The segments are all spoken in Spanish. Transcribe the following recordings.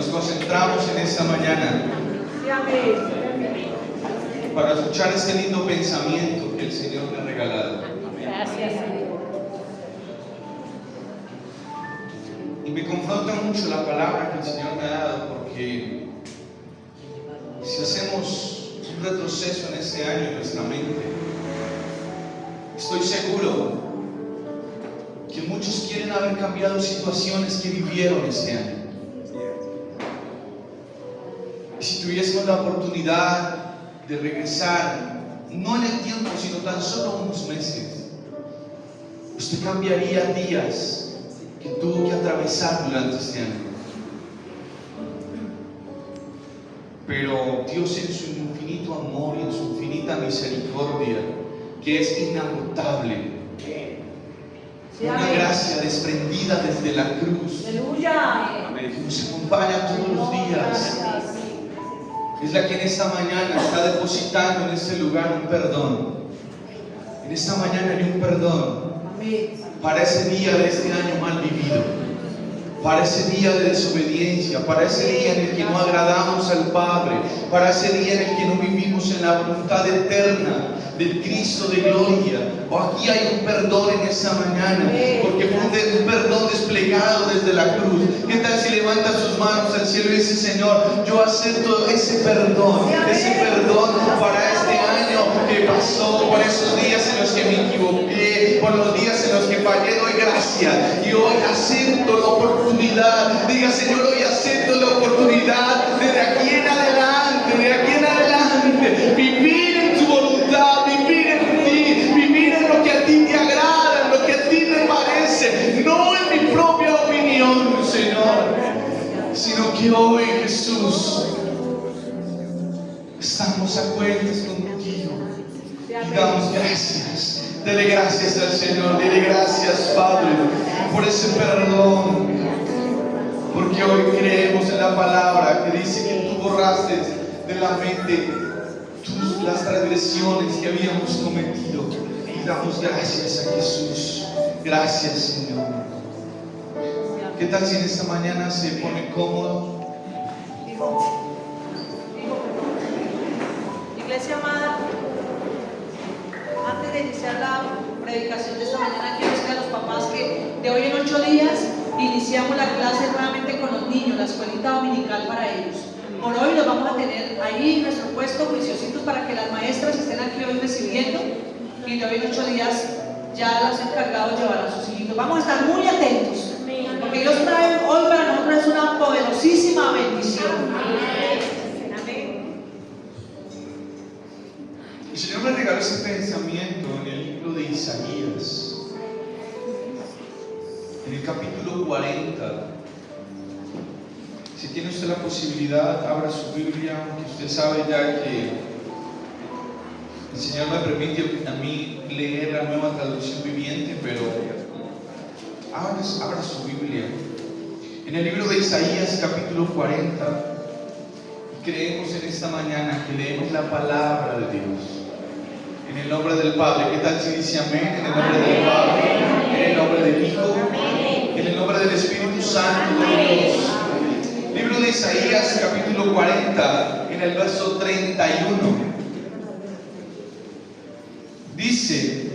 nos concentramos en esta mañana para escuchar este lindo pensamiento que el Señor me ha regalado. Gracias, Señor. Y me confronta mucho la palabra que el Señor me ha dado, porque si hacemos un retroceso en este año en nuestra mente, estoy seguro que muchos quieren haber cambiado situaciones que vivieron este año. Y si tuviésemos la oportunidad de regresar, no en el tiempo, sino tan solo unos meses, usted cambiaría días que tuvo que atravesar durante este año. Pero Dios, en su infinito amor y en su infinita misericordia, que es inagotable, una gracia desprendida desde la cruz, que nos acompaña todos los días, es la que en esta mañana está depositando en este lugar un perdón. En esta mañana hay un perdón para ese día de este año mal vivido, para ese día de desobediencia, para ese día en el que no agradamos al Padre, para ese día en el que no vivimos en la voluntad eterna del Cristo de gloria. O aquí hay un perdón en esta mañana, porque fue un perdón desplegado desde la cruz. ¿Qué tal si levanta sus manos al cielo y dice: Señor, yo acepto ese perdón para este año que pasó, por esos días en los que me equivoqué, por los días en los que fallé? Doy gracias y hoy acepto la oportunidad. Diga: Señor, hoy acepto la oportunidad desde aquí en adelante, vivir en tu voluntad, vivir en ti, vivir en lo que a ti te agrada, en lo que a ti te parece, no en mi propia opinión, Señor, sino que hoy, Jesús, estamos a cuentas contigo y damos gracias. Dele gracias al Señor, dele gracias, Padre, por ese perdón, porque hoy creemos en la palabra que dice que tú borraste de la mente las transgresiones que habíamos cometido, y damos gracias a Jesús. Gracias, Señor. ¿Qué tal si en esta mañana se pone cómodo? Iglesia amada, antes de iniciar la predicación de esta mañana, quiero decirle a los papás que de hoy en 8 días iniciamos la clase nuevamente con los niños, la escuelita dominical para ellos. Por hoy los vamos a tener ahí en nuestro puesto, juiciositos, para que las maestras estén aquí hoy recibiendo, y de hoy en 8 días ya los encargados llevarán a sus hijitos. Vamos a estar muy atentos, porque Dios trae hoy para nosotros es una poderosísima bendición. El Señor me regaló ese pensamiento en el libro de Isaías, en el capítulo 40. Si tiene usted la posibilidad, abra su Biblia, aunque usted sabe ya que el Señor me permite a mí leer la Nueva Traducción Viviente, pero abra su Biblia. En el libro de Isaías, capítulo 40, creemos en esta mañana que leemos la palabra de Dios. En el nombre del Padre. ¿Qué tal si dice amén? En el nombre del Padre, en el nombre del Hijo, en el nombre del Espíritu Santo de Dios. Libro de Isaías, capítulo 40, en el verso 31. Dice,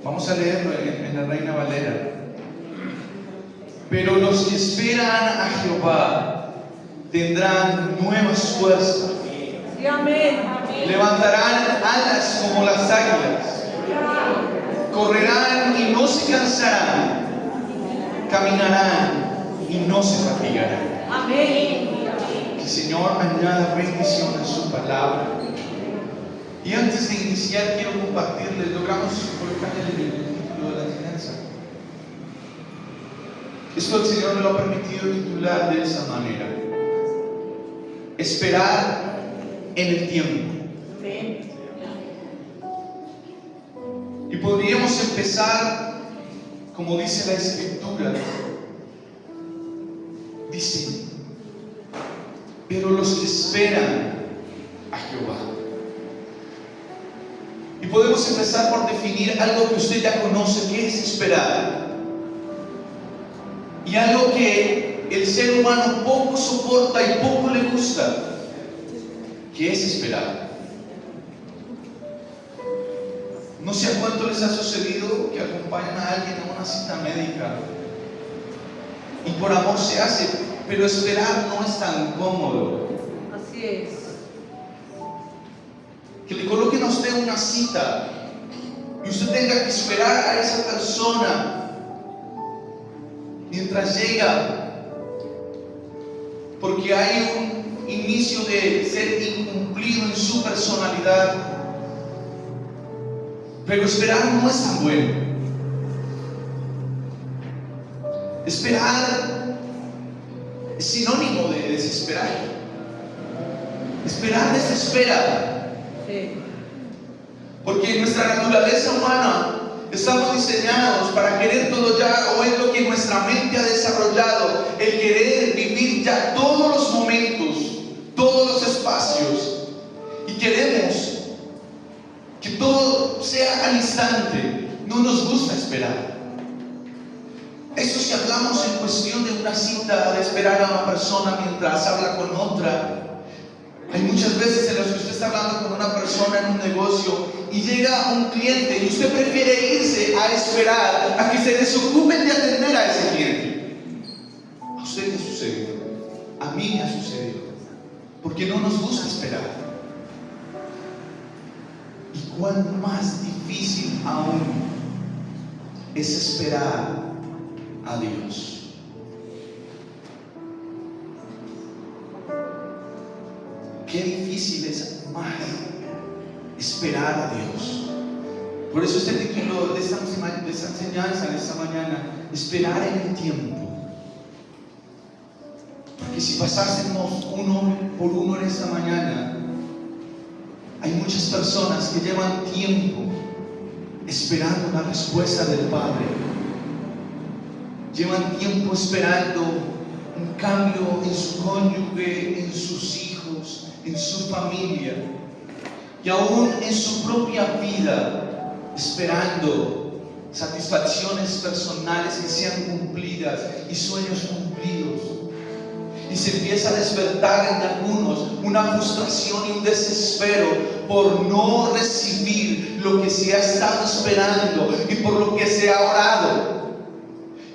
vamos a leerlo en la Reina Valera: pero los que esperan a Jehová tendrán nuevas fuerzas. Levantarán alas como las águilas, correrán y no se cansarán, caminarán y no se fatigarán. Amén. Que el Señor añada bendición a su palabra. Y antes de iniciar, quiero compartirles, logramos colocar el título de la enseñanza. Esto el Señor me lo ha permitido titular de esa manera: esperar en el tiempo. Y podríamos empezar como dice la Escritura. Dice: pero los que esperan a Jehová. Y podemos empezar por definir algo que usted ya conoce, que es esperar. Y algo que el ser humano poco soporta y poco le gusta, que es esperar. No sé a cuánto les ha sucedido que acompañan a alguien a una cita médica y por amor se hace, pero esperar no es tan cómodo. Así es. Que le coloquen a usted una cita y usted tenga que esperar a esa persona mientras llega, porque hay un inicio de ser incumplido en su personalidad. Pero esperar no es tan bueno. Esperar es sinónimo de desesperar. Esperar desespera. Sí. Porque en nuestra naturaleza humana estamos diseñados para querer todo ya, o es lo que nuestra mente ha desarrollado, el querer vivir ya todos los momentos, todos los espacios, y queremos que todo sea al instante. No nos gusta esperar. Eso si hablamos en cuestión de una cita, de esperar a una persona mientras habla con otra. Hay muchas veces en las que usted está hablando con una persona en un negocio y llega un cliente y usted prefiere irse a esperar a que se desocupen de atender a ese cliente. ¿A usted le ha sucedido? A mí me ha sucedido. Porque no nos gusta esperar. Y cuán más difícil aún es esperar a Dios. Qué difícil es más esperar a Dios. Por eso este título de esta enseñanza de esta mañana, esperar en el tiempo. Porque si pasásemos uno por uno en esta mañana, hay muchas personas que llevan tiempo esperando una respuesta del Padre. Llevan tiempo esperando un cambio en su cónyuge, en sus hijos, en su familia y aún en su propia vida, esperando satisfacciones personales que sean cumplidas y sueños cumplidos. Y se empieza a despertar en algunos una frustración y un desespero por no recibir lo que se ha estado esperando y por lo que se ha orado.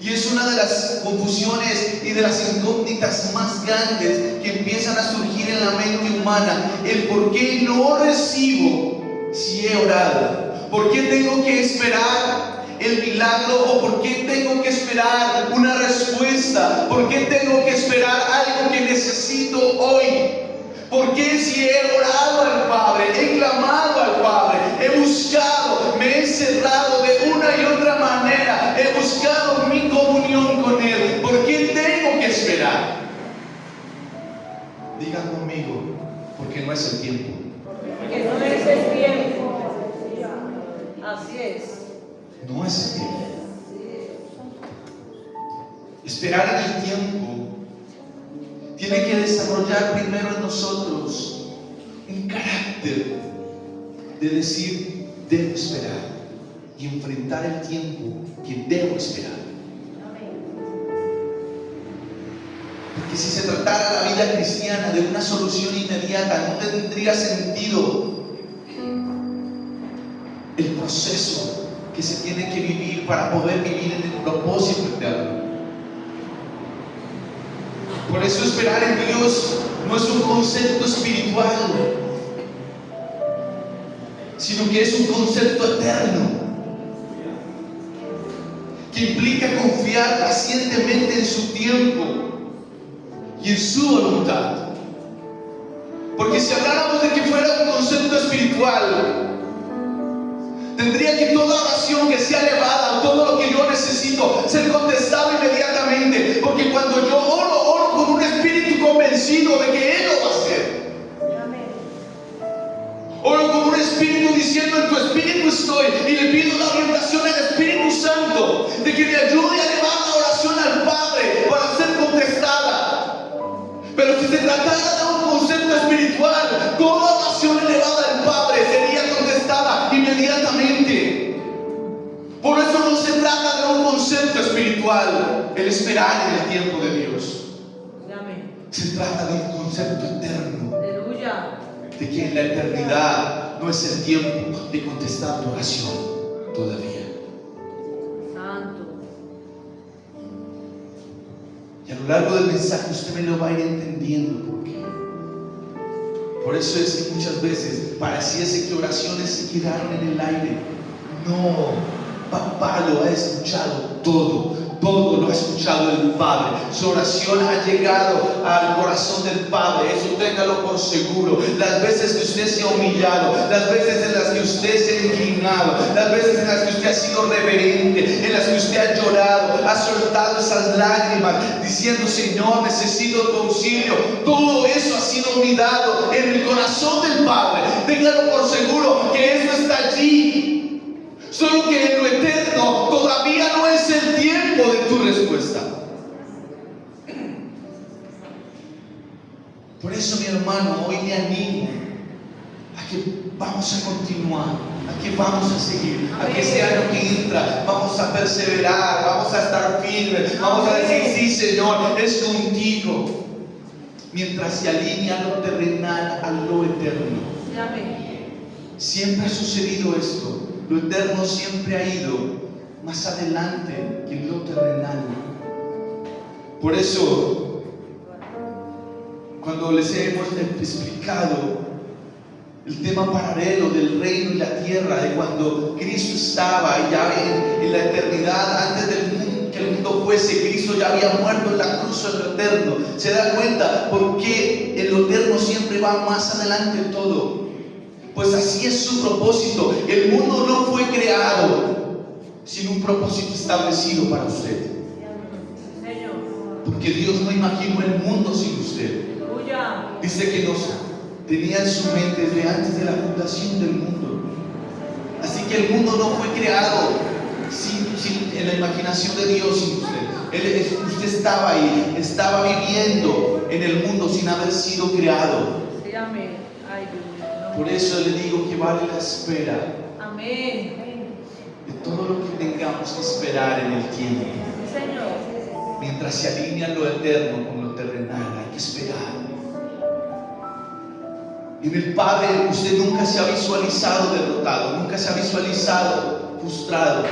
Y es una de las confusiones y de las incógnitas más grandes que empiezan a surgir en la mente humana. El por qué no recibo si he orado. ¿Por qué tengo que esperar el milagro? ¿O por qué tengo que esperar una respuesta? ¿Por qué tengo que esperar algo que necesito hoy? ¿Por qué si he orado al Padre, he clamado al Padre, he buscado, me he encerrado de una y otra manera, he buscado mi comunión con Él? ¿Por qué tengo que esperar? Digan conmigo, porque no es el tiempo. Porque no es el tiempo. Así es. No es el tiempo. Esperar en el tiempo tiene que desarrollar primero en nosotros un carácter de decir, debo esperar, y enfrentar el tiempo que debo esperar. Porque si se tratara la vida cristiana de una solución inmediata, no tendría sentido el proceso que se tiene que vivir para poder vivir en el propósito eterno. Por eso esperar en Dios no es un concepto espiritual, sino que es un concepto eterno, que implica confiar pacientemente en su tiempo y en su voluntad. Porque si habláramos de que fuera un concepto espiritual, tendría que toda oración que sea elevada, todo lo que yo necesito, ser contestado inmediatamente. Porque cuando yo oro con un espíritu convencido de que Él lo va a hacer. Oro con un espíritu diciendo, en tu espíritu estoy, y le pido la orientación al Espíritu Santo de que me ayude a elevar la oración al Padre para ser contestada. Pero si se tratara de un concepto espiritual, toda oración elevada al Padre sería contestada inmediatamente. Por eso no se trata de un concepto espiritual, el esperar en el tiempo de Dios. Se trata de un concepto eterno, Aleluya. de que en la eternidad no es el tiempo de contestar tu oración todavía. Santo. Y a lo largo del mensaje usted me lo va a ir entendiendo por qué. Por eso es que muchas veces pareciese que oraciones se quedaron en el aire. No, papá lo ha escuchado todo lo ha escuchado el Padre. Su oración ha llegado al corazón del Padre, eso téngalo por seguro. Las veces que usted se ha humillado, las veces en las que usted se ha inclinado, las veces en las que usted ha sido reverente, en las que usted ha llorado, ha soltado esas lágrimas diciendo: Señor, necesito tu auxilio. Todo eso ha sido mirado en el corazón del Padre. Téngalo por seguro que eso está allí. Solo que en lo eterno todavía no es el tiempo de tu respuesta. Por eso, mi hermano, hoy le animo a que vamos a continuar, a que vamos a seguir, a que este año que entra vamos a perseverar, vamos a estar firmes, vamos a decir: sí, Señor, es contigo. Mientras se alinea lo terrenal a lo eterno. Siempre ha sucedido esto. Lo eterno siempre ha ido más adelante que lo terrenal. Por eso, cuando les hemos explicado el tema paralelo del reino y la tierra, de cuando Cristo estaba ya en la eternidad, antes del mundo, que el mundo fuese, Cristo ya había muerto en la cruz en lo eterno. ¿Se da cuenta por qué en lo eterno siempre va más adelante todo? Pues así es su propósito. El mundo no fue creado sin un propósito establecido para usted. Porque Dios no imaginó el mundo sin usted. Dice que nos tenía en su mente desde antes de la fundación del mundo. Así que el mundo no fue creado en la imaginación de Dios sin usted. Usted estaba ahí, estaba viviendo en el mundo sin haber sido creado. Por eso le digo que vale la espera. Amén. De todo lo que tengamos que esperar en el tiempo. Señor. Mientras se alinea lo eterno con lo terrenal, hay que esperar. En el Padre usted nunca se ha visualizado derrotado, nunca se ha visualizado frustrado.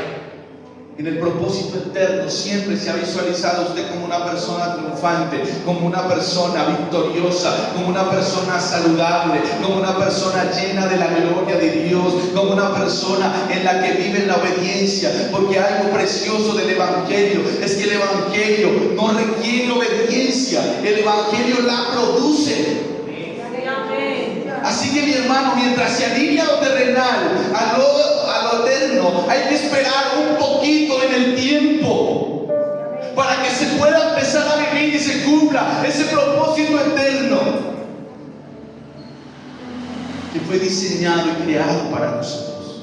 En el propósito eterno siempre se ha visualizado usted como una persona triunfante, como una persona victoriosa, como una persona saludable, como una persona llena de la gloria de Dios, como una persona en la que vive en la obediencia. Porque algo precioso del Evangelio es que el Evangelio no requiere obediencia, el Evangelio la produce. Así que, mi hermano, mientras se alinea lo terrenal a lo eterno, hay que esperar un poquito en el tiempo para que se pueda empezar a vivir y se cumpla ese propósito eterno que fue diseñado y creado para nosotros.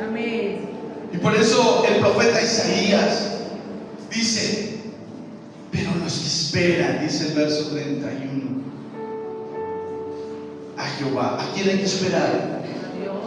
Amén. Y por eso el profeta Isaías dice: pero los que esperan, dice el verso 31, a Jehová. ¿A quién hay que esperar? A Dios.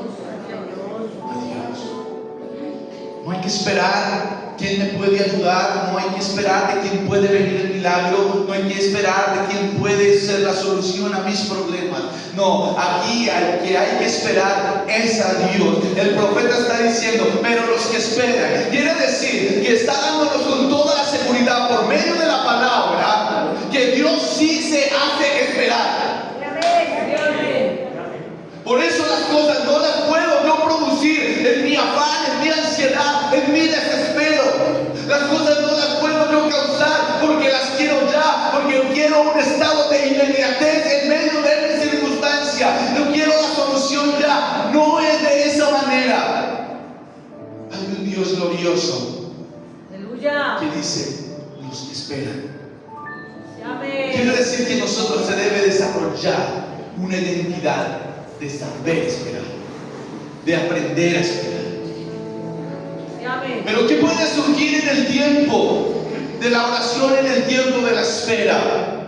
No hay que esperar quién me puede ayudar, no hay que esperar de quién puede venir el milagro, no hay que esperar de quién puede ser la solución a mis problemas. No, aquí al que hay que esperar es a Dios. El profeta está diciendo: pero los que esperan, quiere decir que está dándonos con toda la seguridad por medio de la palabra que Dios sí se hace esperar. Por eso las cosas no las puedo yo producir en mi afán, en mi ansiedad, en mi desespero. Las cosas no las puedo yo causar porque las quiero ya, porque quiero un estado de inmediatez en medio de mi circunstancia. Yo quiero la solución ya. No es de esa manera. Hay un Dios glorioso que dice: los que esperan. Quiere decir que nosotros se debe desarrollar una identidad de saber esperar, de aprender a esperar. Pero ¿qué puede surgir en el tiempo de la oración, en el tiempo de la espera?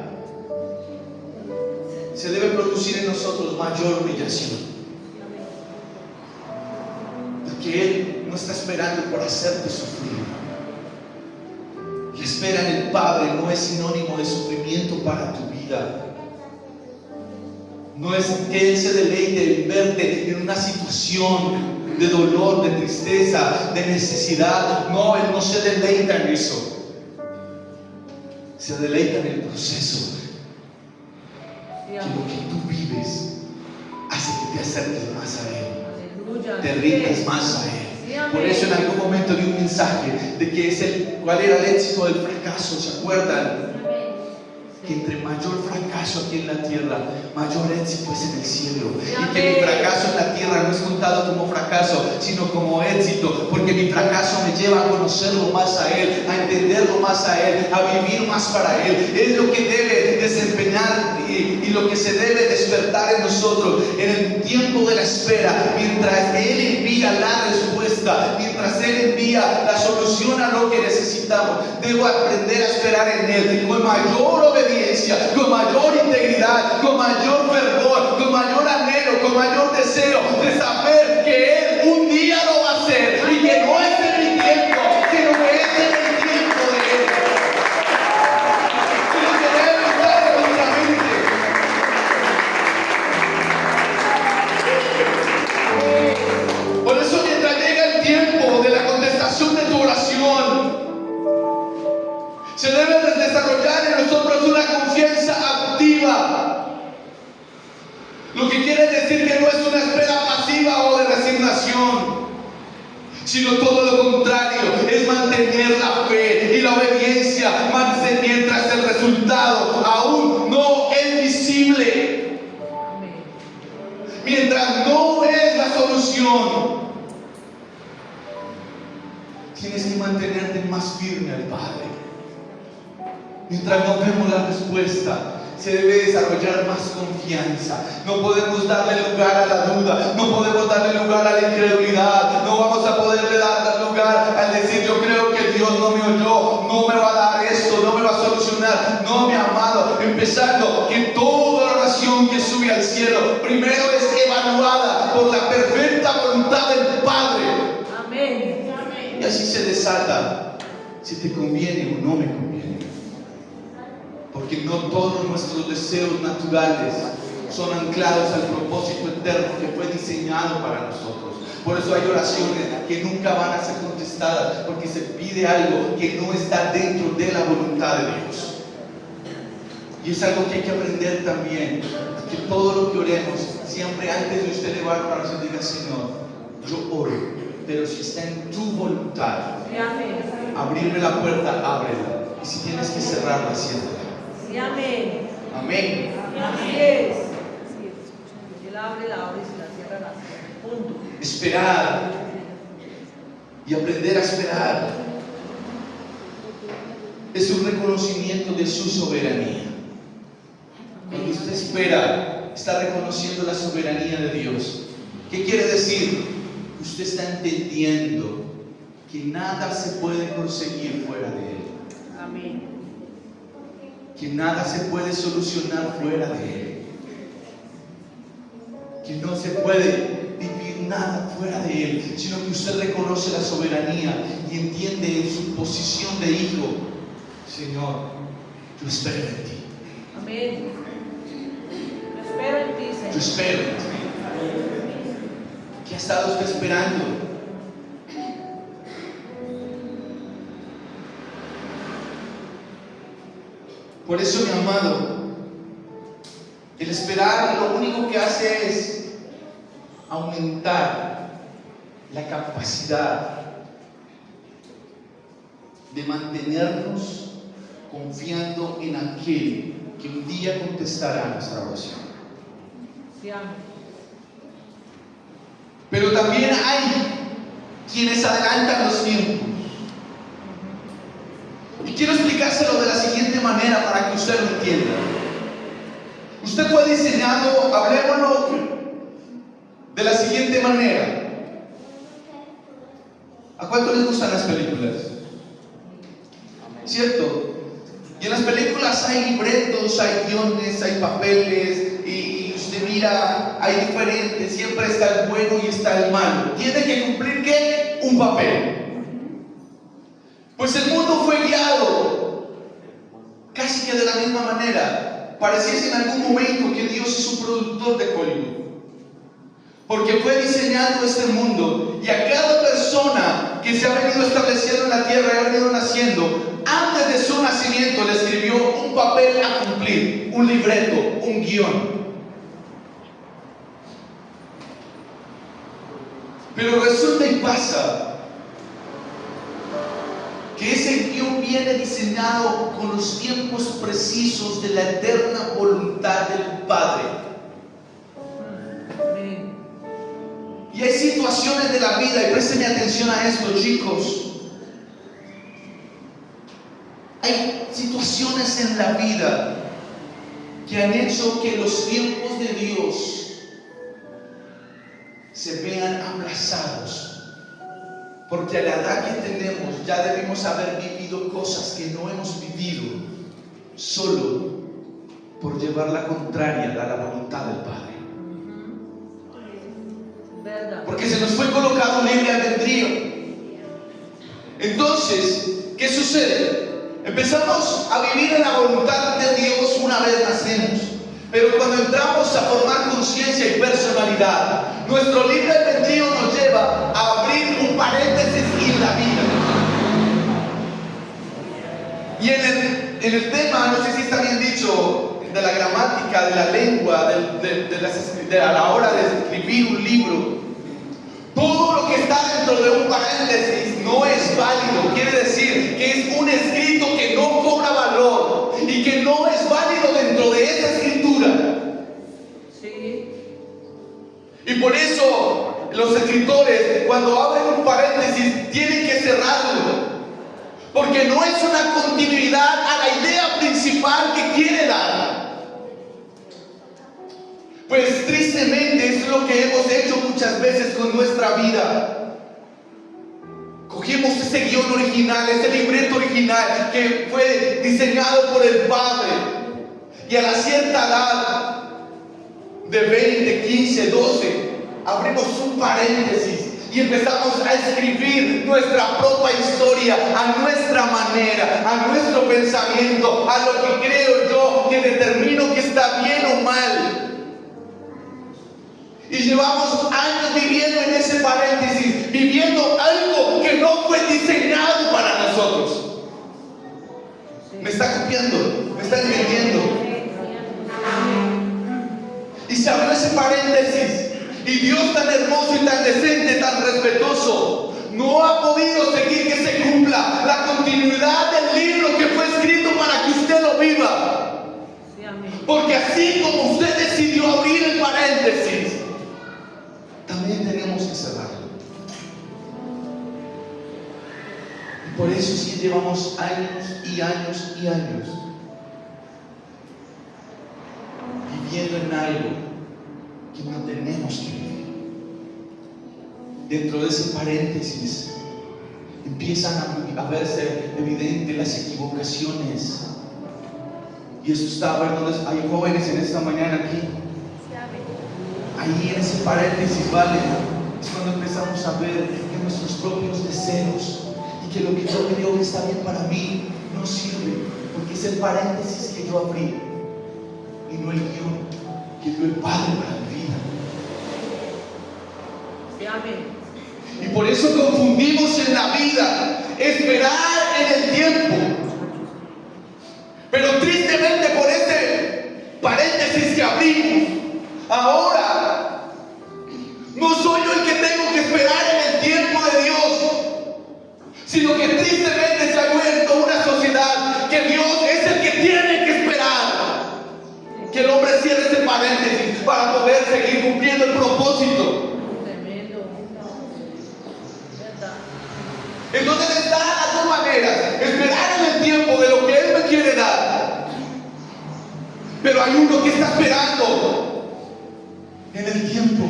Se debe producir en nosotros mayor humillación, porque Él no está esperando por hacerte sufrir. La espera en el Padre no es sinónimo de sufrimiento para tu vida. No es que Él se deleite en verte en una situación de dolor, de tristeza, de necesidad. No, Él no se deleita en eso. Se deleita en el proceso. Que lo que tú vives hace que te acerques más a Él. Te rindas más a Él. Por eso en algún momento di un mensaje de que cuál era el éxito del fracaso. ¿Se acuerdan? Que entre mayor fracaso aquí en la tierra, mayor éxito es en el cielo. Y que mi fracaso en la tierra no es contado como fracaso, sino como éxito, porque mi fracaso me lleva a conocerlo más a Él, a entenderlo más a Él, a vivir más para Él. Es lo que debe desempeñar y lo que se debe despertar en nosotros en el tiempo de la espera, mientras Él envía la respuesta, mientras Él envía la solución a lo que necesitamos. Debo aprender a esperar en Él con mayor obediencia, con mayor integridad, con mayor fervor, con mayor anhelo, con mayor deseo de saber que Él un día lo va a hacer y que no es en mi tiempo, sino que es en el tiempo de Él. Es lo que debe estar en nuestra mente. Por eso mientras llega el tiempo de la contestación de tu oración, se debe desarrollar en nosotros una confianza activa. Lo que quiere decir que no es una espera pasiva o de resignación, sino todo lo contrario, es mantener la fe y la obediencia mientras el resultado aún no es visible, mientras no es la solución. Tienes que mantenerte más firme al Padre. Mientras no vemos la respuesta, se debe desarrollar más confianza. No podemos darle lugar a la duda, no podemos darle lugar a la incredulidad, no vamos a poderle dar lugar al decir yo creo que Dios no me oyó, no me va a dar esto, no me va a solucionar. No, mi amado, empezando que toda oración que sube al cielo primero es evaluada por la perfecta voluntad del Padre. Amén. Y así se desata si te conviene o no me conviene. Porque no todos nuestros deseos naturales son anclados al propósito eterno que fue diseñado para nosotros. Por eso hay oraciones que nunca van a ser contestadas, porque se pide algo que no está dentro de la voluntad de Dios. Y es algo que hay que aprender también, que todo lo que oremos, siempre antes de usted elevar una oración, diga: Señor, yo oro, pero si está en tu voluntad, abrirme la puerta, ábrela. Y si tienes que cerrarla, ciérrala. Sí, amén. Amén. Así es. Él abre, la abre, y si la cierra, la cierra. Punto. Esperar y aprender a esperar es un reconocimiento de su soberanía. Cuando usted espera, está reconociendo la soberanía de Dios. ¿Qué quiere decir? Usted está entendiendo que nada se puede conseguir fuera de Él. Amén. Que nada se puede solucionar fuera de Él. Que no se puede vivir nada fuera de Él, sino que usted reconoce la soberanía y entiende en su posición de hijo: Señor, yo espero en ti. Amén. Yo espero en ti, Señor. Yo espero en ti. ¿Qué ha estado usted esperando? Por eso, mi amado, el esperar lo único que hace es aumentar la capacidad de mantenernos confiando en aquel que un día contestará nuestra oración. Sí, amén. Pero también hay quienes adelantan los tiempos. Y quiero explicárselo de la siguiente manera para que usted lo entienda. Usted fue diseñado, hablémoslo de la siguiente manera. ¿A cuánto les gustan las películas? ¿Cierto? Y en las películas hay libretos, hay guiones, hay papeles, y usted mira, hay diferentes, siempre está el bueno y está el malo. Tiene que cumplir ¿qué? Un papel. Pues el mundo fue guiado casi que de la misma manera. Pareciese en algún momento que Dios es un productor de Hollywood, porque fue diseñando este mundo, y a cada persona que se ha venido estableciendo en la tierra y ha venido naciendo, antes de su nacimiento le escribió un papel a cumplir, un libreto, un guión. Pero resulta y pasa que ese guión viene diseñado con los tiempos precisos de la eterna voluntad del Padre. Y hay situaciones de la vida, y presten atención a esto, chicos. Hay situaciones en la vida que han hecho que los tiempos de Dios se vean aplazados, porque a la edad que tenemos ya debemos haber vivido cosas que no hemos vivido solo por llevar la contraria a la voluntad del Padre. Porque se nos fue colocado un libre albedrío. Entonces, ¿qué sucede? Empezamos a vivir en la voluntad de Dios una vez nacemos, pero cuando entramos a formar conciencia y personalidad, nuestro libre albedrío nos lleva a abrir un paréntesis en la vida. Y en el tema, no sé si está bien dicho, de la gramática, de la lengua, de a la hora de escribir un libro, todo lo que está dentro de un paréntesis no es válido. Quiere decir que es un escrito que no cobra valor y que no es válido dentro de esa escritura. Sí. Y por eso los escritores, cuando abren un paréntesis, tienen que cerrarlo, porque no es una continuidad a la idea principal que quiere dar. Pues tristemente es lo que hemos hecho muchas veces con nuestra vida. Cogimos ese guión original, ese libreto original que fue diseñado por el Padre, y a la cierta edad de 20, 15, 12, abrimos un paréntesis y empezamos a escribir nuestra propia historia a nuestra manera, a nuestro pensamiento, a lo que creo yo que determino que está bien o mal. Y llevamos años viviendo en ese paréntesis, viviendo algo que no fue diseñado para nosotros. ¿Me está copiando? ¿Me está entendiendo? Y se abrió ese paréntesis, y Dios, tan hermoso y tan decente, tan respetuoso, no ha podido seguir que se cumpla la continuidad del libro que fue escrito para que usted lo viva. Porque así como usted decidió abrir el paréntesis, también tenemos que cerrarlo. Y por eso sí llevamos años y años y años viviendo en algo que no tenemos que vivir. Dentro de ese paréntesis empiezan a verse evidentes las equivocaciones. Y eso está, ¿verdad? Hay jóvenes en esta mañana aquí. Ahí en ese paréntesis, ¿vale? Es cuando empezamos a ver que nuestros propios deseos y que lo que yo creo que está bien para mí no sirve, porque es el paréntesis que yo abrí y no el guión que dio el Padre para mi vida. Y por eso confundimos en la vida esperar en el tiempo. Pero tristemente, por ese paréntesis que abrimos, ahora no soy yo el que tengo que esperar en el tiempo de Dios, sino que tristemente se ha vuelto una sociedad que Dios es el que tiene que esperar que el hombre cierre ese paréntesis para poder seguir cumpliendo el propósito. Entonces está las dos maneras: esperar en el tiempo de lo que Él me quiere dar, pero hay uno que está esperando en el tiempo,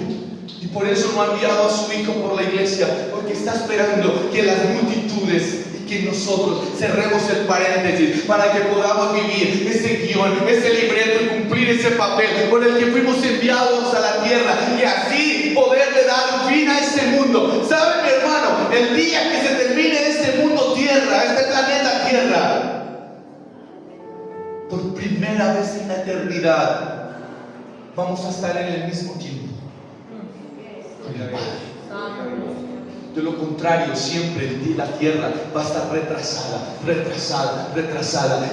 y por eso no ha enviado a su Hijo por la iglesia, porque está esperando que las multitudes y que nosotros cerremos el paréntesis para que podamos vivir ese guión, ese libreto, y cumplir ese papel con el que fuimos enviados a la tierra, y así poderle dar fin a este mundo. ¿Sabe, mi hermano? El día que se termine este mundo tierra, este planeta tierra, primera vez en la eternidad vamos a estar en el mismo tiempo con el Padre. De lo contrario, siempre la tierra va a estar retrasada.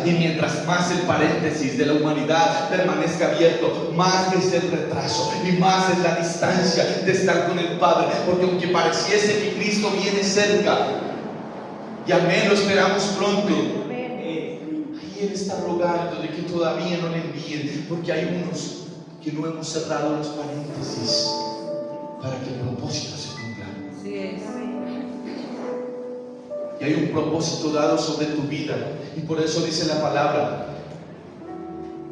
Y mientras más el paréntesis de la humanidad permanezca abierto, más es el retraso y más es la distancia de estar con el Padre. Porque aunque pareciese que Cristo viene cerca, y amén, lo esperamos pronto, ahí Él está rogando de que todavía no le envíen, porque hay unos que no hemos cerrado los paréntesis para que el propósito se cumpla. Así es. Y hay un propósito dado sobre tu vida, y por eso dice la palabra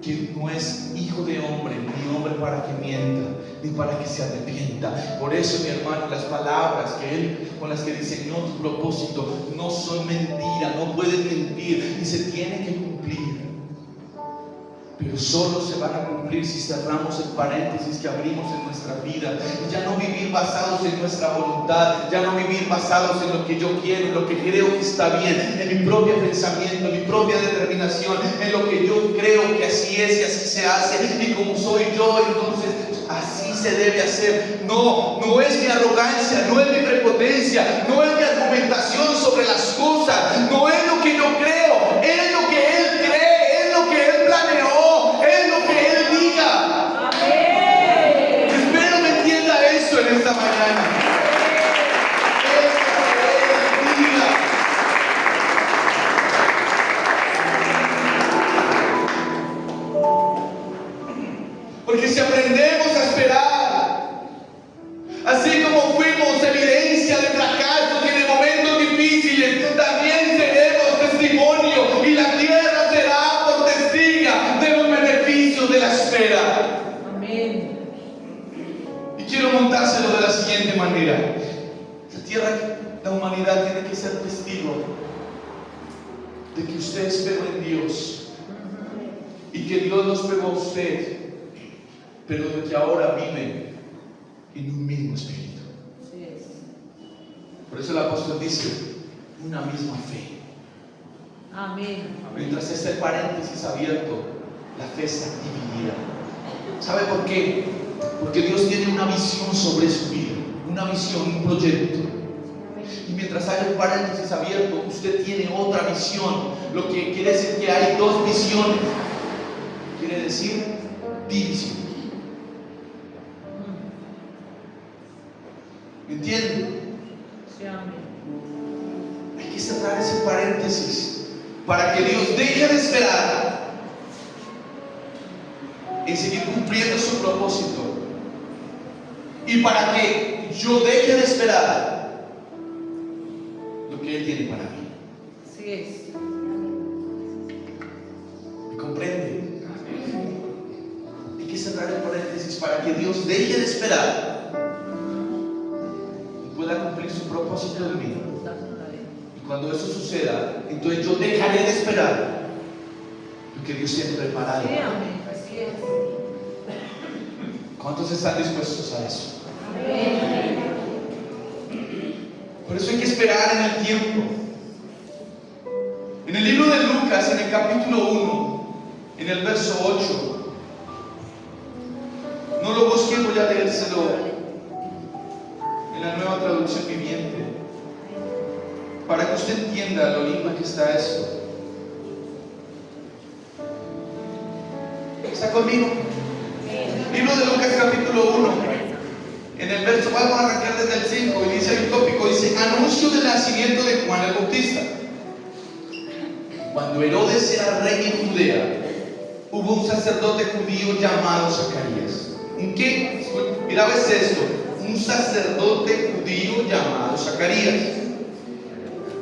que no es hijo de hombre, ni hombre para que mienta, ni para que se arrepienta. Por eso, mi hermano, las palabras que Él, con las que diseñó tu propósito, no son mentira, no pueden mentir, y se tienen que cumplir. Pero solo se van a cumplir si cerramos el paréntesis que abrimos en nuestra vida. Y ya no vivir basados en nuestra voluntad, ya no vivir basados en lo que yo quiero, en lo que creo que está bien, en mi propio pensamiento, en mi propia determinación, en lo que yo creo que así es y así se hace, y como soy yo, entonces así se debe hacer. No es mi arrogancia, no es mi prepotencia, no es mi argumentación sobre las cosas, no es lo que yo creo, es lo que Él cree, es lo que Él planeó, es lo que Él diga. Amén. Espero me entienda eso en esta mañana. Es lo que Él diga. Porque si aprendemos a esperar, así como fuimos evidencia de fracasos y de momentos difíciles, también seremos testimonio, y la tierra será por testiga de los beneficios de la espera. Amén. Y quiero montárselo de la siguiente manera: la tierra, la humanidad tiene que ser testigo de que usted esperó en Dios y que Dios lo esperó a usted, pero de que ahora vive en un mismo espíritu. Así es. Por eso el apóstol dice: una misma fe. Amén. Mientras esté el paréntesis abierto, la fe está dividida. ¿Sabe por qué? Porque Dios tiene una visión sobre su vida, una visión, un proyecto. Y mientras hay un paréntesis abierto, usted tiene otra visión, lo que quiere decir que hay dos visiones. Quiere decir división. ¿Me entienden? Sí, amén. Hay que cerrar ese paréntesis para que Dios deje de esperar en seguir cumpliendo su propósito, y para que yo deje de esperar lo que Él tiene para mí. Así es. ¿Me comprende? Hay que cerrar el paréntesis para que Dios deje de esperar y pueda cumplir su propósito en mí. Y cuando eso suceda, entonces yo dejaré de esperar lo que Dios tiene preparado. Sí, amén. Así es. ¿Cuántos están dispuestos a eso? Amén. Por eso hay que esperar en el tiempo. En el libro de Lucas, en el capítulo 1, en el verso 8, no lo busqué, voy a leérselo en la Nueva Traducción Viviente, para que usted entienda lo lindo que está esto. ¿Está conmigo? Libro de Lucas capítulo 1, en el verso, vamos a arrancar desde el 5, y dice el tópico, dice: anuncio del nacimiento de Juan el Bautista. Cuando Herodes era rey en Judea, hubo un sacerdote judío llamado Zacarías. ¿Un qué? Mira, ves esto: un sacerdote judío llamado Zacarías.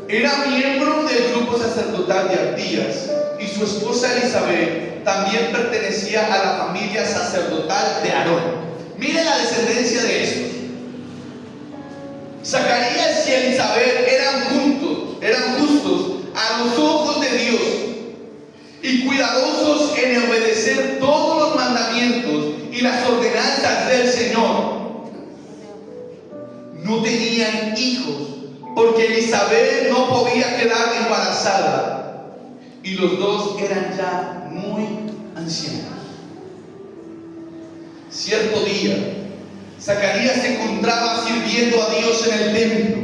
Era miembro del grupo sacerdotal de Abdías, y su esposa Elizabeth también pertenecía a la familia sacerdotal de Aarón. Miren la descendencia de estos. Zacarías y Elizabeth eran justos a los ojos de Dios y cuidadosos en obedecer todos los mandamientos y las ordenanzas del Señor. No tenían hijos porque Elizabeth no podía quedar embarazada, y los dos eran ya muy ancianos. Cierto día, Zacarías se encontraba sirviendo a Dios en el templo,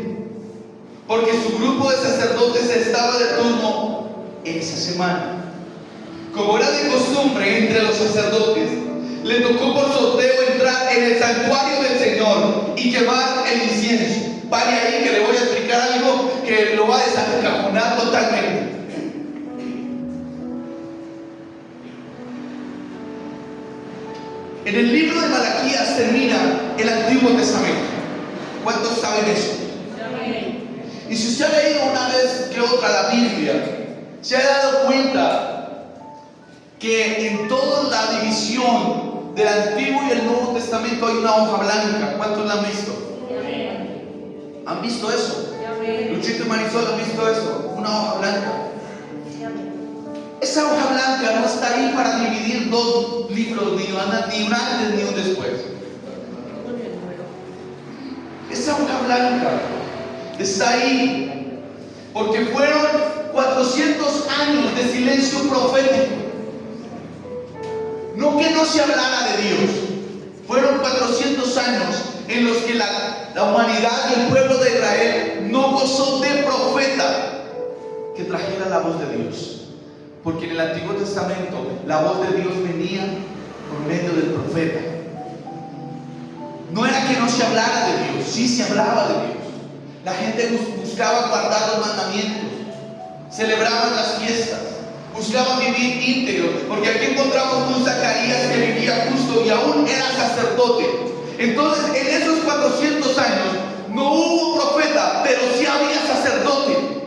porque su grupo de sacerdotes estaba de turno esa semana. Como era de costumbre entre los sacerdotes, le tocó por sorteo entrar en el santuario del Señor y quemar el incienso. Vaya ahí que le voy a explicar algo que lo va a desencajonar totalmente. En el libro de Malaquías termina el Antiguo Testamento. ¿Cuántos saben eso? Y si usted ha leído una vez que otra la Biblia, se ha dado cuenta que en toda la división del Antiguo y el Nuevo Testamento hay una hoja blanca. ¿Cuántos la han visto? ¿Han visto eso? Luchito y Marisol, ¿han visto eso? Una hoja blanca. Esa hoja blanca no está ahí para dividir dos libros, ni un antes ni un después. Esa hoja blanca está ahí porque fueron 400 años de silencio profético. No que no se hablara de Dios, fueron 400 años en los que la humanidad y el pueblo de Israel no gozó de profeta que trajera la voz de Dios. Porque en el Antiguo Testamento la voz de Dios venía por medio del profeta. No era que no se hablara de Dios, sí se hablaba de Dios. La gente buscaba guardar los mandamientos, celebraban las fiestas, buscaban vivir íntegro. Porque aquí encontramos un Zacarías que vivía justo y aún era sacerdote. Entonces en esos 400 años no hubo profeta, pero sí había sacerdote.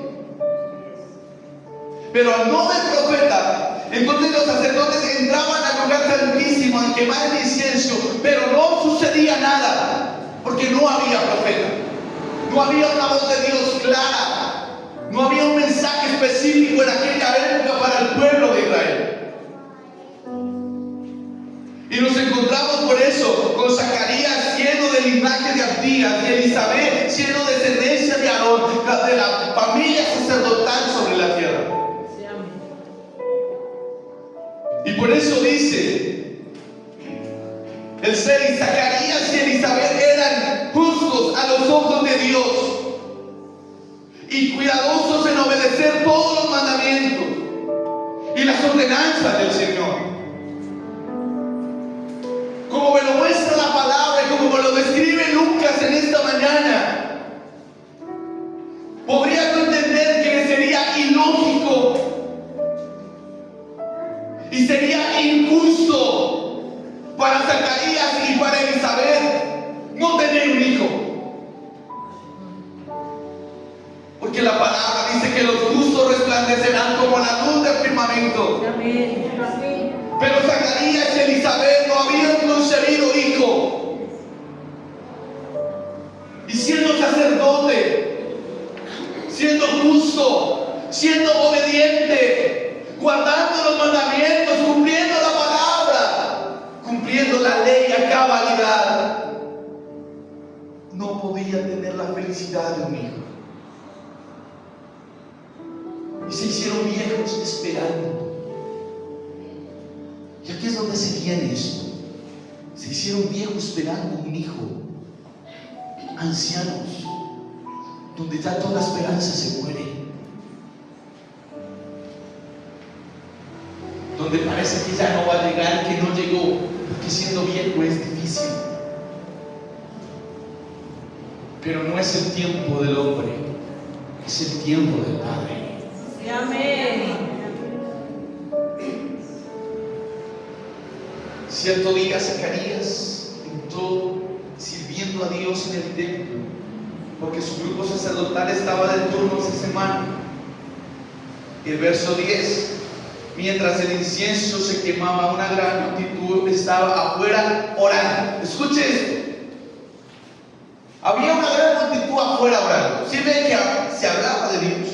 Pero al no haber profeta, entonces los sacerdotes entraban al lugar santísimo a quemar el incienso, pero no sucedía nada, porque no había profeta. No había una voz de Dios clara. No había un mensaje específico en aquella época para el pueblo de Israel. Y nos encontramos por eso con Zacarías siendo del linaje de Abdías y Elizabeth siendo descendencia de Aarón, de la familia sacerdotal sobre la tierra. Y por eso dice el 6, Zacarías y Elizabeth eran justos a los ojos de Dios y cuidadosos en obedecer todos los mandamientos y las ordenanzas del Señor. Como me lo muestra la palabra y como me lo describe Lucas en esta mañana, podría no entender que sería ilógico y sería injusto para Zacarías y para Elizabeth no tener un hijo. Porque la palabra dice que los justos resplandecerán como la luz del firmamento. Pero Zacarías y Elizabeth no habían concebido hijo. Y siendo sacerdote, siendo justo, siendo obediente, guardando los mandamientos, cumpliendo la palabra, cumpliendo la ley a cabalidad, no podía tener la felicidad de un hijo. Y se hicieron viejos esperando. Y aquí es donde se viene esto. Se hicieron viejos esperando un hijo. Ancianos, donde ya toda esperanza se muere. Donde parece que ya no va a llegar, que no llegó, porque siendo viejo es difícil. Pero no es el tiempo del hombre, es el tiempo del Padre. Amén. Cierto día Zacarías entró sirviendo a Dios en el templo, porque su grupo sacerdotal estaba de turno esa semana. El verso 10: mientras el incienso se quemaba, una gran multitud estaba afuera orando. Escuche esto. Había una gran multitud afuera orando. ¿Sí ven que se hablaba de Dios?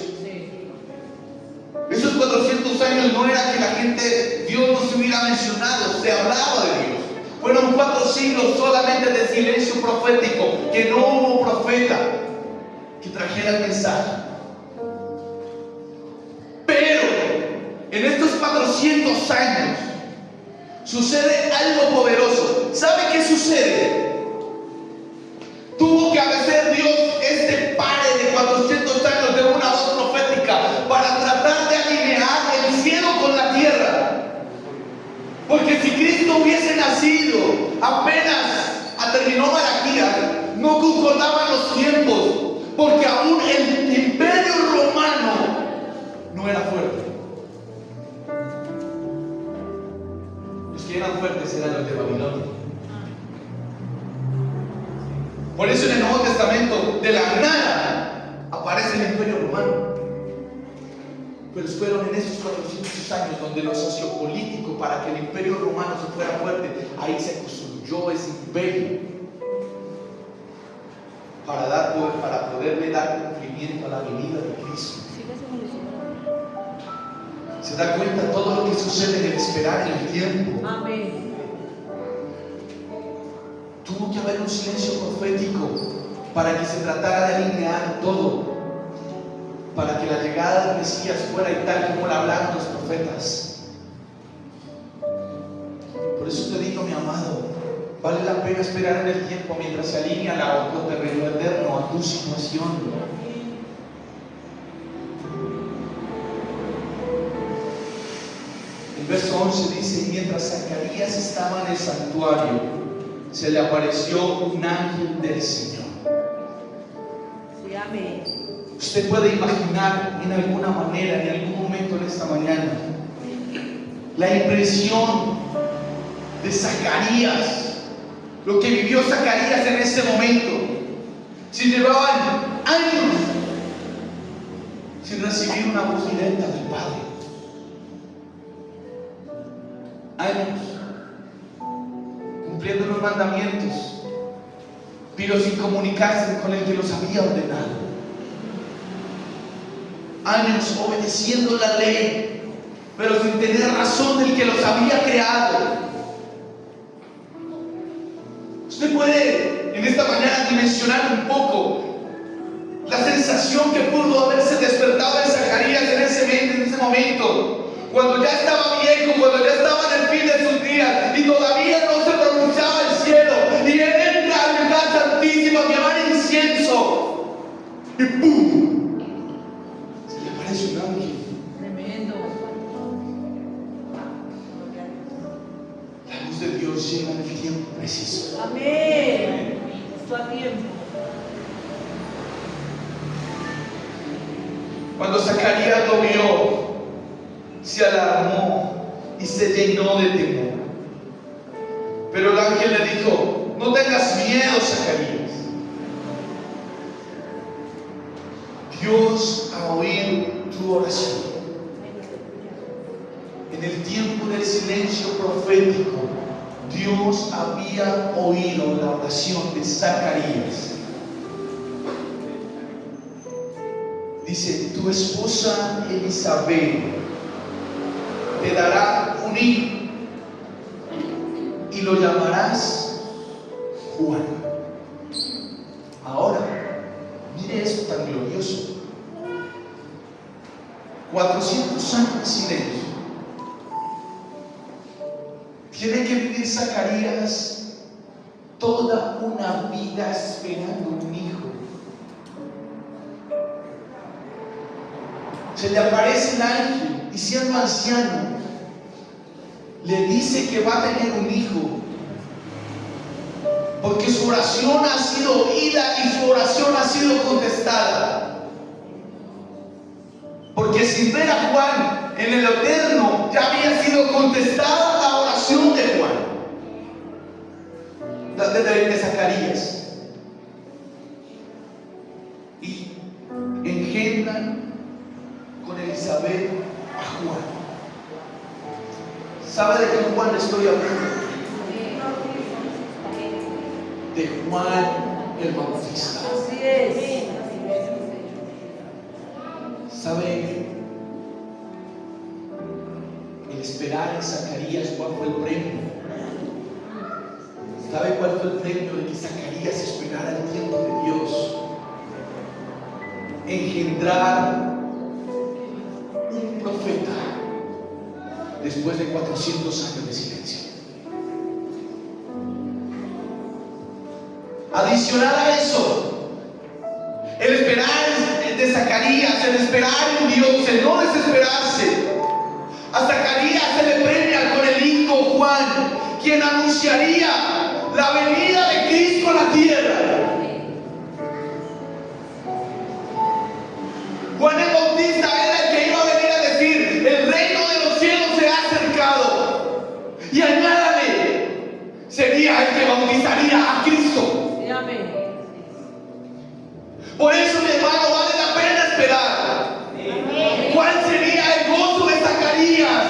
Esos 400 años no era que la gente, Dios no se hubiera mencionado, se hablaba de Dios. Fueron 4 siglos solamente de silencio profético, que no hubo profeta que trajera el mensaje. Pero en estos 400 años Sucede algo poderoso. ¿Sabe qué sucede? Tuvo que hacer Dios este pare de 400 años de una voz profética para tratar de alinear el cielo con la tierra. Porque si Cristo hubiese nacido apenas terminó Malaquías, no concordaban los tiempos, porque aún el imperio romano no era fuerte. Los que eran fuertes eran los de Babilonia. Por eso en el Nuevo Testamento, de la nada, aparece el imperio romano. Pero fueron en esos 400 años donde lo sociopolítico, para que el imperio romano se fuera fuerte, ahí se construyó ese imperio para poderle dar cumplimiento a la venida de Cristo. ¿Se da cuenta todo lo que sucede en el esperar en el tiempo? Amén. Tuvo que haber un silencio profético para que se tratara de alinear todo, para que la llegada del Mesías fuera y tal como la hablaron los profetas. Por eso te digo, mi amado, vale la pena esperar en el tiempo mientras se alinea lo terreno eterno a tu situación. El verso 11 dice: mientras Zacarías estaba en el santuario, se le apareció un ángel del Señor. Sí, amén. Usted puede imaginar en alguna manera, en algún momento en esta mañana, la impresión de Zacarías, lo que vivió Zacarías en ese momento. Si llevaban años sin recibir una voz directa del Padre, años cumpliendo los mandamientos, pero sin comunicarse con el que los había ordenado. Años obedeciendo la ley, pero sin tener razón del que los había creado. Usted puede en esta mañana dimensionar un poco la sensación que pudo haberse despertado en Zacarías en ese momento, cuando ya estaba viejo, cuando ya estaba en el fin de sus días y todavía no se pronunciaba el cielo, y él entra al lugar santísimo a quemar incienso y ¡pum! Se le aparece un ángel. Tremendo. La luz de Dios llega en el tiempo preciso. Amén. Esto a tiempo. Cuando Zacarías lo vio, se alarmó y se llenó de temor. Pero el ángel le dijo: no tengas miedo, Zacarías. Dios ha oído tu oración. En el tiempo del silencio profético, Dios había oído la oración de Zacarías. Dice: tu esposa Elizabeth te dará un hijo y lo llamarás Juan. Ahora, mire esto tan glorioso. 400 años de silencio. Tiene que vivir Zacarías toda una vida esperando un hijo. Se le aparece el ángel y, siendo anciano, le dice que va a tener un hijo, porque su oración ha sido oída y su oración ha sido contestada. Porque sin ver a Juan en el eterno, ya había sido contestada la oración de Juan, de Zacarías. Y engendran con Elizabeth a Juan. ¿Sabe de qué Juan le estoy hablando? De Juan el Bautista. Así es. ¿Sabe el esperar en Zacarías cuál fue el premio? ¿Sabe cuál fue el premio de que Zacarías esperara el tiempo de Dios? Engendrar un profeta después de 400 años de silencio. Adicional a eso, el esperar de Zacarías, el esperar en Dios, el no desesperarse. A Zacarías se le premia con el hijo Juan, quien anunciaría la venida de Cristo a la tierra. Juan el Bautista era el que iba a venir a decir: el reino de los cielos se ha acercado. Y añádale, sería el que bautizaría a Cristo. Por eso, mi hermano, vale la pena esperar. ¿Cuál sería el gozo de Zacarías?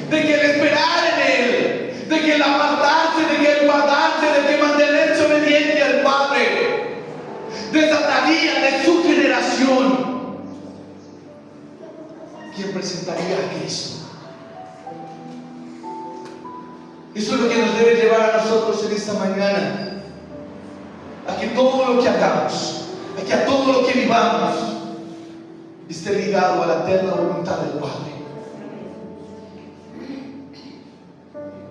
De que el esperar en Él, de que el apartarse, de que el guardarse, de que mantenerse obediente al Padre, desataría de su generación quien presentaría a Cristo. Eso es lo que nos debe llevar a nosotros en esta mañana. A que todo lo que hagamos, a que a todo lo que vivamos esté ligado a la eterna voluntad del Padre.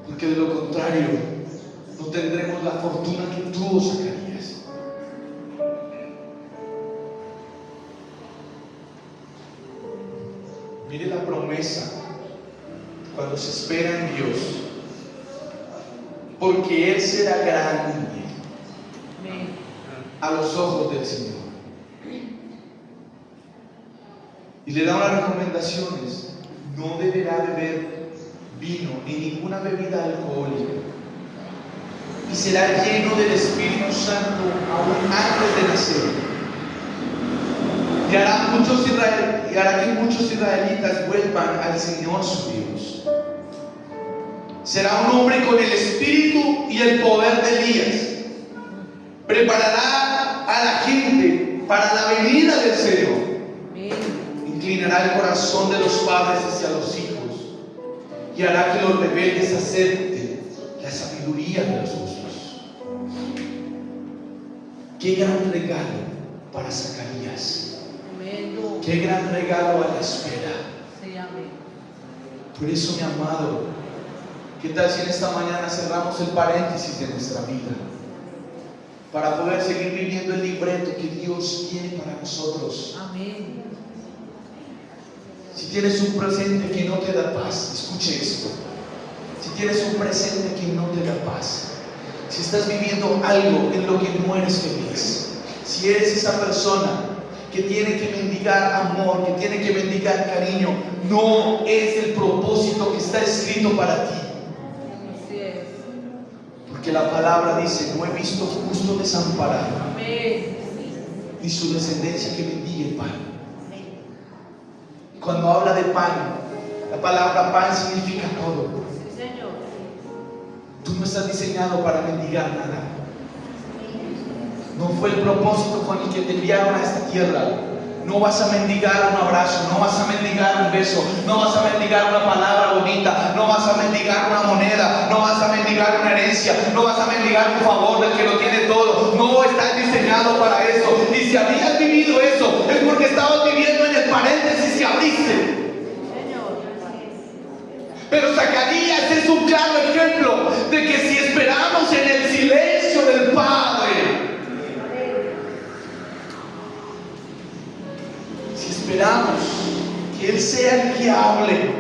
Porque de lo contrario no tendremos la fortuna que tuvo Zacarías. Mire la promesa cuando se espera en Dios, porque Él será grande a los ojos del Señor. Y le da unas recomendaciones: no deberá beber vino ni ninguna bebida alcohólica, y será lleno del Espíritu Santo aún antes de nacer, y hará que muchos israelitas vuelvan al Señor su Dios. Será un hombre con el espíritu y el poder de Elías. Preparará a la gente para la venida del Señor. Inclinará el corazón de los padres hacia los hijos y hará que los rebeldes acepten la sabiduría de los justos. Qué gran regalo para Zacarías. Qué gran regalo a la espera. Por eso, mi amado, ¿qué tal si en esta mañana cerramos el paréntesis de nuestra vida para poder seguir viviendo el libreto que Dios tiene para nosotros? Amén. Si tienes un presente que no te da paz, escuche esto. Si tienes un presente que no te da paz, si estás viviendo algo en lo que no eres feliz, si eres esa persona que tiene que mendigar amor, que tiene que mendigar cariño, no es el propósito que está escrito para ti. Porque la palabra dice: no he visto justo desamparado, ni su descendencia que mendigue el pan. Cuando habla de pan, la palabra pan significa todo. Tú no estás diseñado para mendigar nada. No fue el propósito con el que te enviaron a esta tierra. No vas a mendigar un abrazo, no vas a mendigar un beso, no vas a mendigar una palabra bonita, no vas a mendigar una moneda, no vas a mendigar una herencia, no vas a mendigar un favor del que lo tiene todo. No estás diseñado para eso. Y si habías vivido eso, es porque estabas viviendo en el paréntesis que abriste. Pero Zacarías es un claro ejemplo de que si esperamos en el silencio del Padre, si esperamos que Él sea el que hable,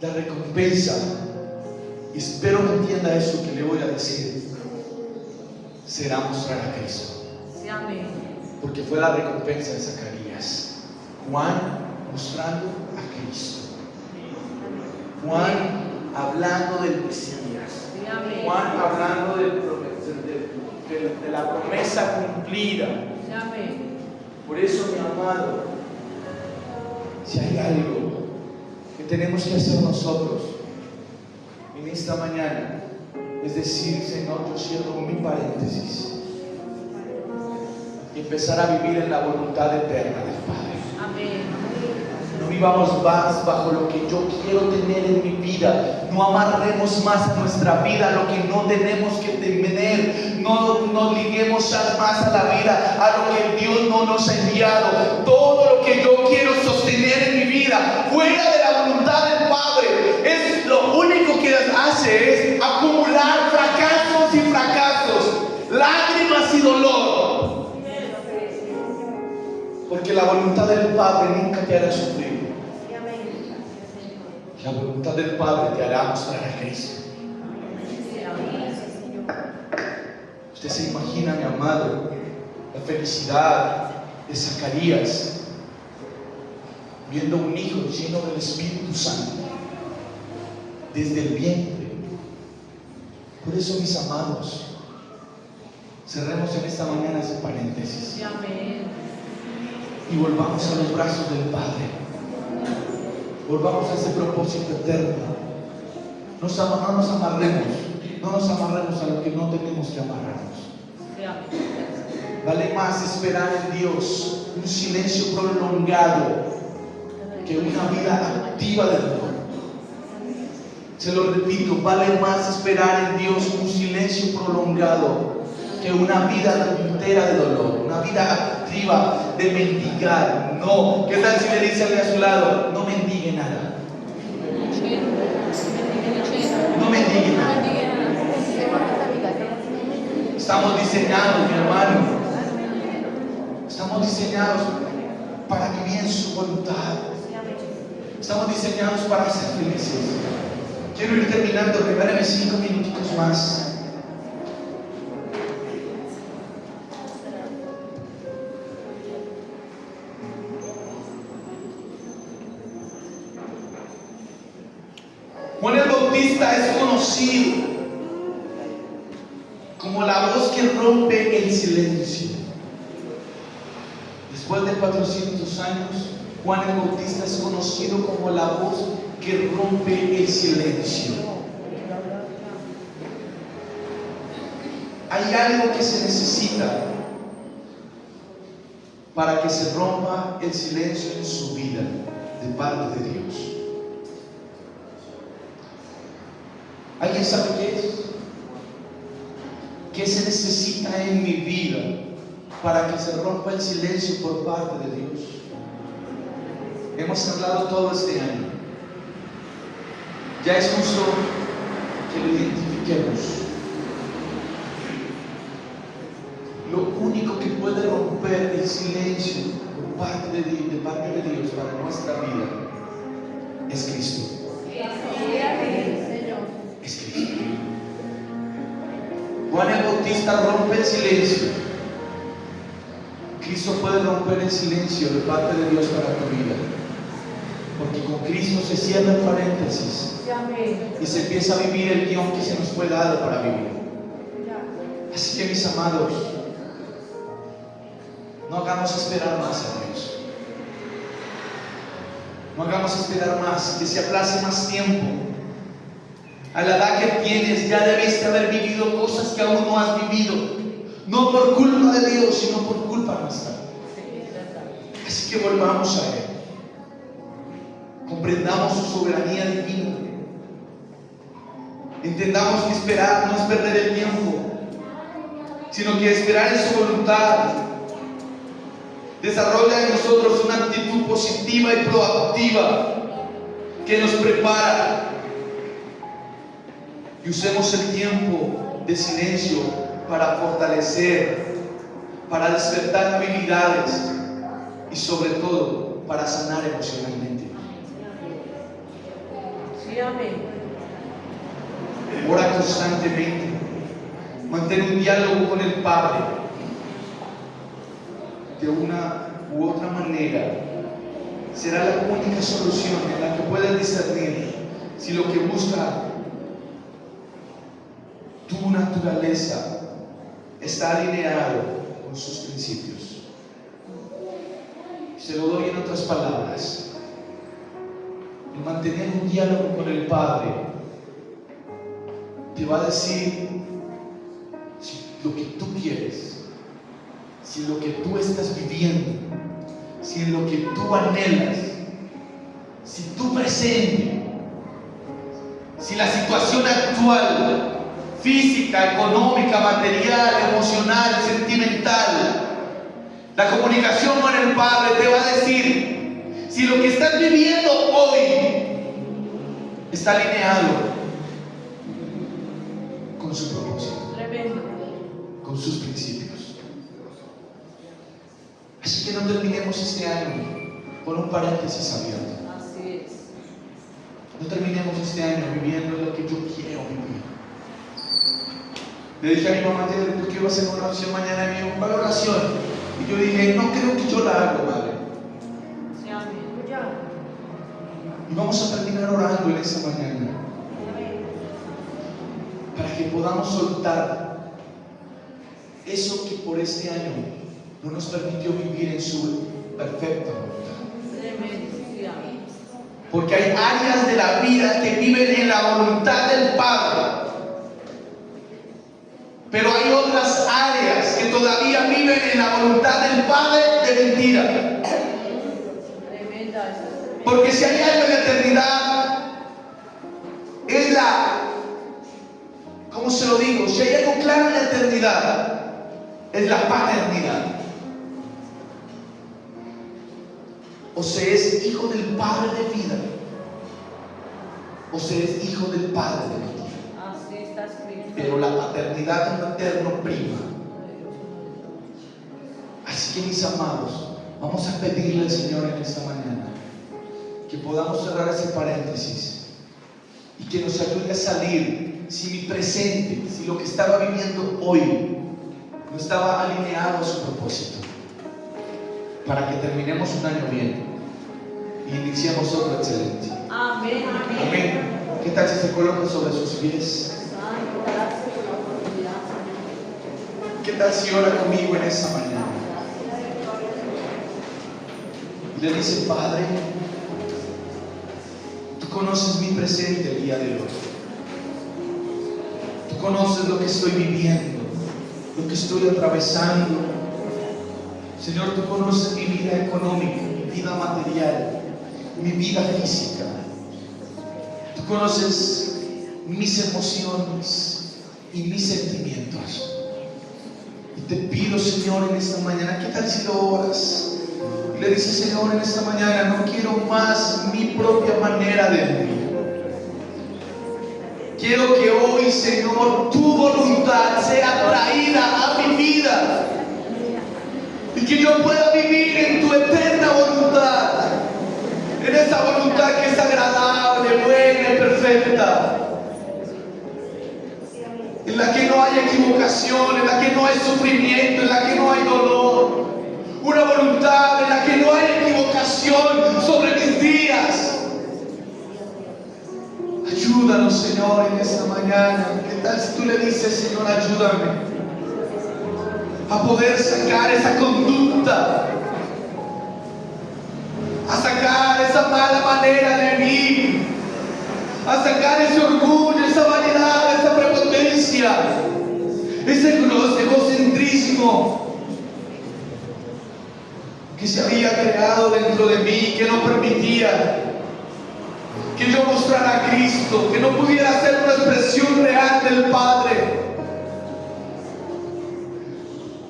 la recompensa, y espero que entienda eso que le voy a decir, será mostrar a Cristo. Sí, amén. Porque fue la recompensa de Zacarías. Juan mostrando a Cristo. Juan hablando del Mesías. Sí, amén. Juan hablando de la promesa cumplida. Sí, amén. Por eso, mi amado, si hay algo que tenemos que hacer nosotros en esta mañana, es decir: Señor, yo cierro mi paréntesis y empezar a vivir en la voluntad eterna del Padre. Amén. No vivamos más bajo lo que yo quiero tener en mi vida. No amarremos más a nuestra vida lo que no tenemos que tener. No nos liguemos más a la vida a lo que Dios no nos ha enviado. Todo lo que yo quiero sostener en mi vida fuera de la voluntad del Padre, es lo único que hace es acumular fracasos y y dolor. Porque la voluntad del Padre nunca te hará sufrir. La voluntad del Padre te hará mostrar a Cristo. Usted se imagina, mi amado, la felicidad de Zacarías viendo un hijo lleno del Espíritu Santo desde el vientre. Por eso, mis amados, cerremos en esta mañana ese paréntesis y volvamos a los brazos del Padre. Volvamos a ese propósito eterno. No nos amarremos, no nos amarremos a lo que no tenemos que amarrarnos. Vale más esperar en Dios un silencio prolongado que una vida activa de dolor. Se lo repito, vale más esperar en Dios un silencio prolongado que una vida entera de dolor, una vida activa de mendigar. No, ¿qué tal si le dice a su lado, no mendigue nada? No mendigue nada. Estamos diseñados, mi hermano, estamos diseñados para vivir en su voluntad. Estamos diseñados para ser felices. Quiero ir terminando, regálame 5 minutitos más. Juan el Bautista es conocido como la voz que rompe el silencio. Después de 400 años, Juan el Bautista es conocido como la voz que rompe el silencio. Hay algo que se necesita para que se rompa el silencio en su vida de parte de Dios. ¿Alguien sabe qué es? ¿Qué se necesita en mi vida para que se rompa el silencio por parte de Dios? Hemos hablado todo este año. Ya es justo que lo identifiquemos. Lo único que puede romper el silencio por parte de Dios para nuestra vida es Cristo. Es Cristo. Juan el Bautista rompe el silencio. Cristo puede romper el silencio de parte de Dios para tu vida. Porque con Cristo se cierra el paréntesis y se empieza a vivir el guión que se nos fue dado para vivir. Así que, mis amados, no hagamos esperar más a Dios. No hagamos esperar más, que se aplace más tiempo. A la edad que tienes ya debiste haber vivido cosas que aún no has vivido, no por culpa de Dios, sino por culpa nuestra. Así que volvamos a Él. Comprendamos su soberanía divina. Entendamos que esperar no es perder el tiempo, sino que esperar en su voluntad desarrolla en nosotros una actitud positiva y proactiva que nos prepara. Y usemos el tiempo de silencio para fortalecer, para despertar habilidades y sobre todo para sanar emocionalmente. Sí, amén. Ora constantemente. Mantén un diálogo con el Padre. De una u otra manera será la única solución en la que puedas discernir si lo que busca tu naturaleza está alineado con sus principios. Se lo doy en otras palabras. El mantener un diálogo con el Padre te va a decir si lo que tú quieres, si lo que tú estás viviendo, si en lo que tú anhelas, si tu presente, si la situación actual, física, económica, material, emocional, sentimental, la comunicación con el Padre te va a decir si lo que estás viviendo hoy está alineado con su propósito, con sus principios. Así que no terminemos este año con un paréntesis abierto. Así es. No terminemos este año viviendo lo que yo quiero vivir. Le dije a mi mamá que yo quiero hacer una oración mañana, y me dijo, ¿cuál oración? Y yo dije, no creo que yo la haga, madre. Sí, amén. Y vamos a terminar orando en esta mañana para que podamos soltar eso que por este año no nos permitió vivir en su perfecta voluntad. Tremendo. Sí, amén. Porque hay áreas de la vida que viven en la voluntad del Padre, pero hay otras áreas que todavía viven en la voluntad del Padre de mentira. Tremenda esa. Porque si hay algo en la eternidad, es la, ¿cómo se lo digo? Si hay algo claro en la eternidad, es la paternidad. O se es hijo del Padre de vida, o se es hijo del Padre de mentira. Así está escrito. Pero la paternidad es lo eterno prima. Así que mis amados, vamos a pedirle al Señor en esta mañana que podamos cerrar ese paréntesis y que nos ayude a salir. Si mi presente, si lo que estaba viviendo hoy no estaba alineado a su propósito, para que terminemos un año bien y iniciemos otro excelente. Amén. Amén. Amén. ¿Qué tal si se colocan sobre sus pies? Santo, gracias por la oportunidad, Señor. ¿Qué tal si ora conmigo en esta mañana? Y le dice, Padre, tú conoces mi presente el día de hoy. Tú conoces lo que estoy viviendo, lo que estoy atravesando. Señor, tú conoces mi vida económica, mi vida material, mi vida física. Tú conoces mis emociones y mis sentimientos. Y te pido, Señor, en esta mañana, ¿qué tal si lo oras? Y le dices, Señor, en esta mañana no quiero más mi propia manera de vivir. Quiero que hoy, Señor, tu voluntad sea traída a mi vida y que yo pueda vivir en tu eterna voluntad, en esa voluntad que es agradable, buena y perfecta, en la que no hay equivocación, en la que no hay sufrimiento, en la que no hay dolor. Una voluntad en la que no hay equivocación sobre mis días. Ayúdanos, Señor, en esta mañana. ¿Qué tal si tú le dices, Señor, ayúdame a poder sacar esa conducta, a sacar esa mala manera de vivir, a sacar ese orgullo, esa vanidad, esa prepotencia, ese egocentrismo que se había creado dentro de mí, que no permitía que yo mostrara a Cristo, que no pudiera ser una expresión real del Padre.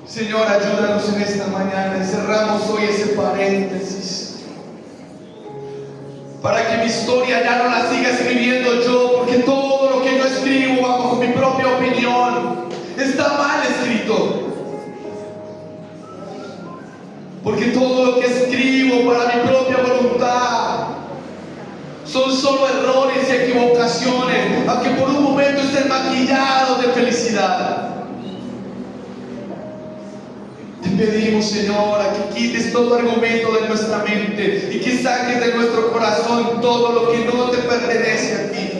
Señor, ayúdanos en esta mañana y cerramos hoy ese paréntesis para que mi historia ya no la siga escribiendo yo, porque todo lo que yo escribo bajo mi propia opinión está mal escrito. Porque todo lo que escribo para mi propia voluntad son solo errores y equivocaciones, aunque por un momento estén maquillados de felicidad. Te pedimos, Señor, a que quites todo argumento de nuestra mente y que saques de nuestro corazón todo lo que no te pertenece a ti.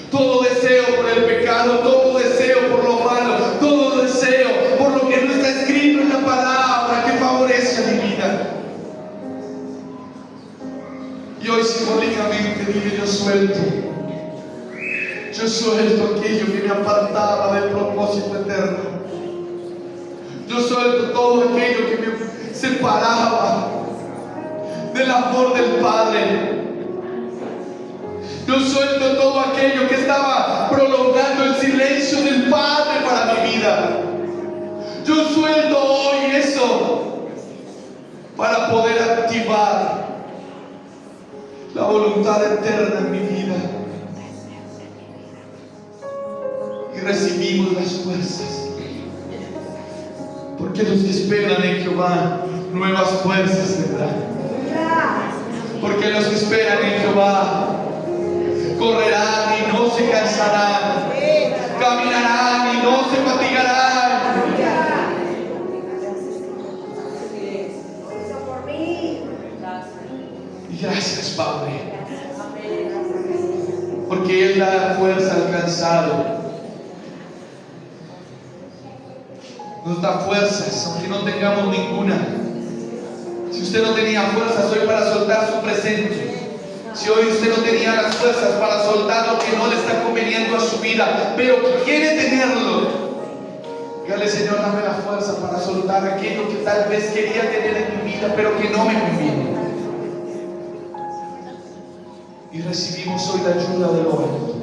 Todo deseo por el pecado, todo deseo por lo malo, todo deseo por lo que no está escrito en la palabra que favorece a mi vida. Y hoy simbólicamente dile, yo suelto aquello que me apartaba del propósito eterno. Yo suelto todo aquello que me separaba del amor del Padre. Yo suelto todo aquello que estaba prolongando el silencio del Padre para mi vida. Yo suelto hoy eso para poder activar la voluntad eterna en mi vida. Y recibimos las fuerzas. Porque los que esperan en Jehová nuevas fuerzas tendrán. Porque los que esperan en Jehová correrán y no se cansarán, caminarán y no se fatigarán. Y gracias, Padre, porque Él da fuerza al cansado, nos da fuerzas aunque no tengamos ninguna. Si usted no tenía fuerzas hoy para soltar su presente, si hoy usted no tenía las fuerzas para soltar lo que no le está conveniendo a su vida, pero quiere tenerlo, dígale: Señor, dame la fuerza para soltar aquello que tal vez quería tener en mi vida, pero que no me conviene. Y recibimos hoy la ayuda del oro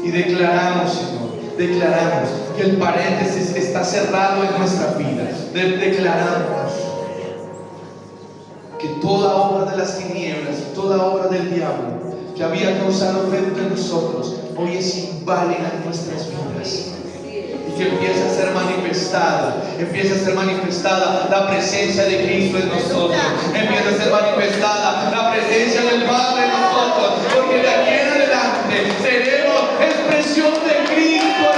y declaramos, Señor, declaramos que el paréntesis está cerrado en nuestra vida. Declaramos que toda obra de las tinieblas y toda obra del diablo que había causado efecto en nosotros hoy es inválida en nuestras vidas, y que empieza a ser manifestada la presencia de Cristo en nosotros, empieza a ser manifestada la presencia del Padre en nosotros, porque de aquí en adelante seremos expresión de Cristo.